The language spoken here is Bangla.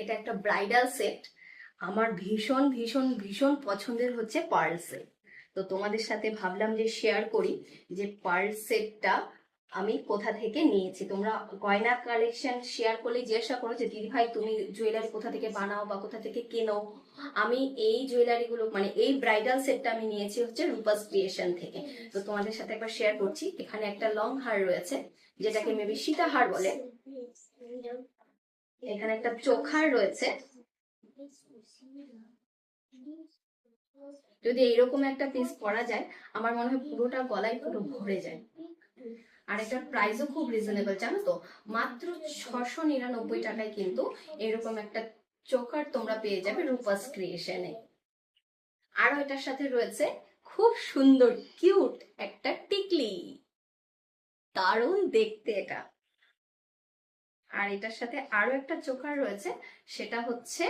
এটা একটা ব্রাইডাল সেট। আমার ভীষণ ভীষণ ভীষণ পছন্দের হচ্ছে পার্ল সেট। তো তোমাদের সাথে ভাবলাম যে শেয়ার করি যে পার্ল সেটটা আমি কোথা থেকে নিয়েছি। তোমরা গয়না কালেকশন শেয়ার করলে জিজ্ঞাসা করো যে দিদি ভাই তুমি জুয়েলারি কোথা থেকে বানাও বা কোথা থেকে কেনো। আমি এই জুয়েলারি গুলো মানে এই ব্রাইডাল সেটটা আমি নিয়েছি হচ্ছে রূপাস ক্রিয়েশন থেকে। তো তোমাদের সাথে একবার শেয়ার করছি। এখানে একটা লং হার রয়েছে, যেটাকে মেবি সীতা হার বলে। এখানে একটা চোখার রয়েছে। যদি এইরকম একটা পিস পরা যায় আমার মনে হয় পুরোটা গলায় পুরো ভরে যায়। আর এটার প্রাইসও খুব রিজনেবল, জানো তো, মাত্র 699 টাকায় কিন্তু এরকম একটা চোকার তোমরা পেয়ে যাবে রূপাস ক্রিয়েশনে। আরো এটার সাথে রয়েছে খুব সুন্দর কিউট একটা টিকলি, দারুণ দেখতে এটা। আর এটার সাথে আরো একটা চোকার রয়েছে, সেটা হচ্ছে